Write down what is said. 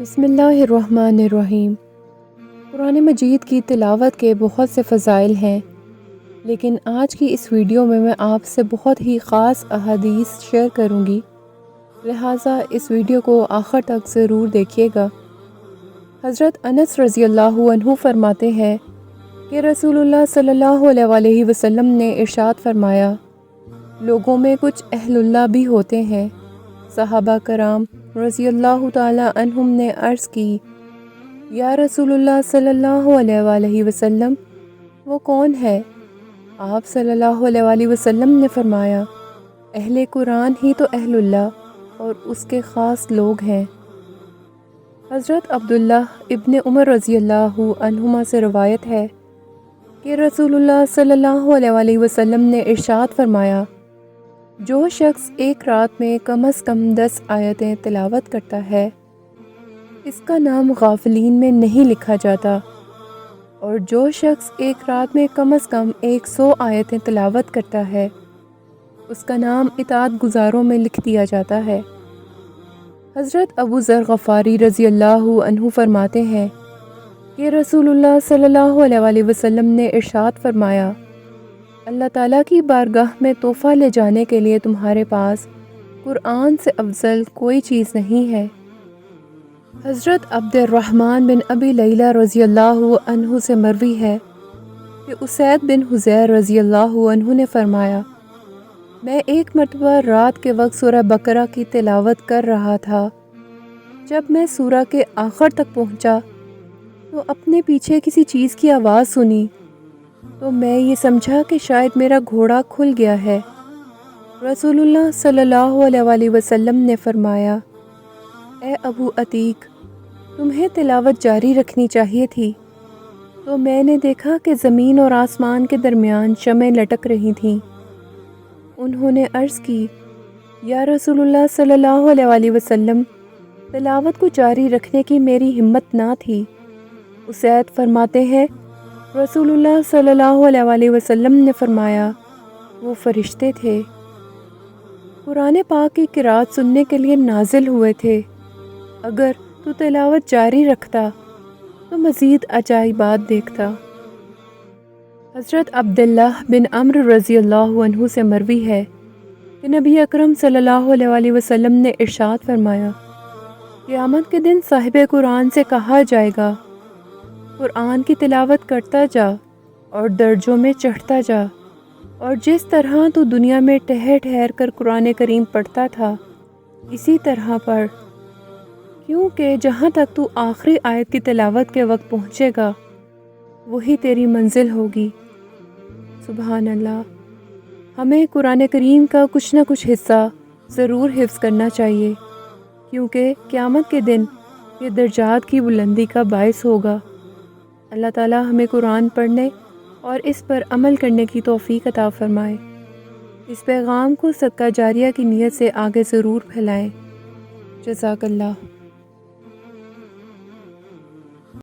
بسم اللہ الرحمن الرحیم۔ قرآن مجید کی تلاوت کے بہت سے فضائل ہیں، لیکن آج کی اس ویڈیو میں آپ سے بہت ہی خاص احادیث شیئر کروں گی، لہٰذا اس ویڈیو کو آخر تک ضرور دیکھیے گا۔ حضرت انس رضی اللہ عنہ فرماتے ہیں کہ رسول اللہ صلی اللہ علیہ وسلم نے ارشاد فرمایا، لوگوں میں کچھ اہل اللہ بھی ہوتے ہیں۔ صحابہ کرام رضی اللہ تعالی عنہم نے عرض کی، یا رسول اللہ صلی اللہ علیہ وسلم، وہ کون ہے؟ آپ صلی اللہ علیہ وسلم نے فرمایا، اہل قرآن ہی تو اہل اللہ اور اس کے خاص لوگ ہیں۔ حضرت عبداللہ ابن عمر رضی اللہ عنہما سے روایت ہے کہ رسول اللہ صلی اللہ علیہ وسلم نے ارشاد فرمایا، جو شخص ایک رات میں کم از کم 10 آیتیں تلاوت کرتا ہے، اس کا نام غافلین میں نہیں لکھا جاتا، اور جو شخص ایک رات میں کم از کم 100 آیتیں تلاوت کرتا ہے، اس کا نام اطاعت گزاروں میں لکھ دیا جاتا ہے۔ حضرت ابو ذر غفاری رضی اللہ عنہ فرماتے ہیں کہ رسول اللہ صلی اللہ علیہ وسلم نے ارشاد فرمایا، اللہ تعالیٰ کی بارگاہ میں تحفہ لے جانے کے لیے تمہارے پاس قرآن سے افضل کوئی چیز نہیں ہے۔ حضرت عبد الرحمن بن ابی لیلہ رضی اللہ عنہ سے مروی ہے کہ اسید بن حضیر رضی اللہ عنہ نے فرمایا، میں ایک مرتبہ رات کے وقت سورہ بقرہ کی تلاوت کر رہا تھا۔ جب میں سورہ کے آخر تک پہنچا تو اپنے پیچھے کسی چیز کی آواز سنی، تو میں یہ سمجھا کہ شاید میرا گھوڑا کھل گیا ہے۔ رسول اللہ صلی اللہ علیہ وسلم نے فرمایا، اے ابو عتیق، تمہیں تلاوت جاری رکھنی چاہیے تھی۔ تو میں نے دیکھا کہ زمین اور آسمان کے درمیان شمعیں لٹک رہی تھیں۔ انہوں نے عرض کی، یا رسول اللہ صلی اللہ علیہ وسلم، تلاوت کو جاری رکھنے کی میری ہمت نہ تھی۔ اسید فرماتے ہیں، رسول اللہ صلی اللہ علیہ وسلم نے فرمایا، وہ فرشتے تھے، قرآن پاک کی قرأت سننے کے لیے نازل ہوئے تھے۔ اگر تو تلاوت جاری رکھتا تو مزید عجائبات دیکھتا۔ حضرت عبداللہ بن عمرو رضی اللہ عنہ سے مروی ہے کہ نبی اکرم صلی اللہ علیہ وسلم نے ارشاد فرمایا، قیامت کے دن صاحب قرآن سے کہا جائے گا، قرآن کی تلاوت کرتا جا اور درجوں میں چڑھتا جا، اور جس طرح تو دنیا میں ٹھہر ٹھہر کر قرآن کریم پڑھتا تھا، اسی طرح پڑھ، کیونکہ جہاں تک تو آخری آیت کی تلاوت کے وقت پہنچے گا، وہی تیری منزل ہوگی۔ سبحان اللہ۔ ہمیں قرآن کریم کا کچھ نہ کچھ حصہ ضرور حفظ کرنا چاہیے، کیونکہ قیامت کے دن یہ درجات کی بلندی کا باعث ہوگا۔ اللہ تعالیٰ ہمیں قرآن پڑھنے اور اس پر عمل کرنے کی توفیق عطا فرمائے۔ اس پیغام کو صدقہ جاریہ کی نیت سے آگے ضرور پھیلائیں۔ جزاک اللہ۔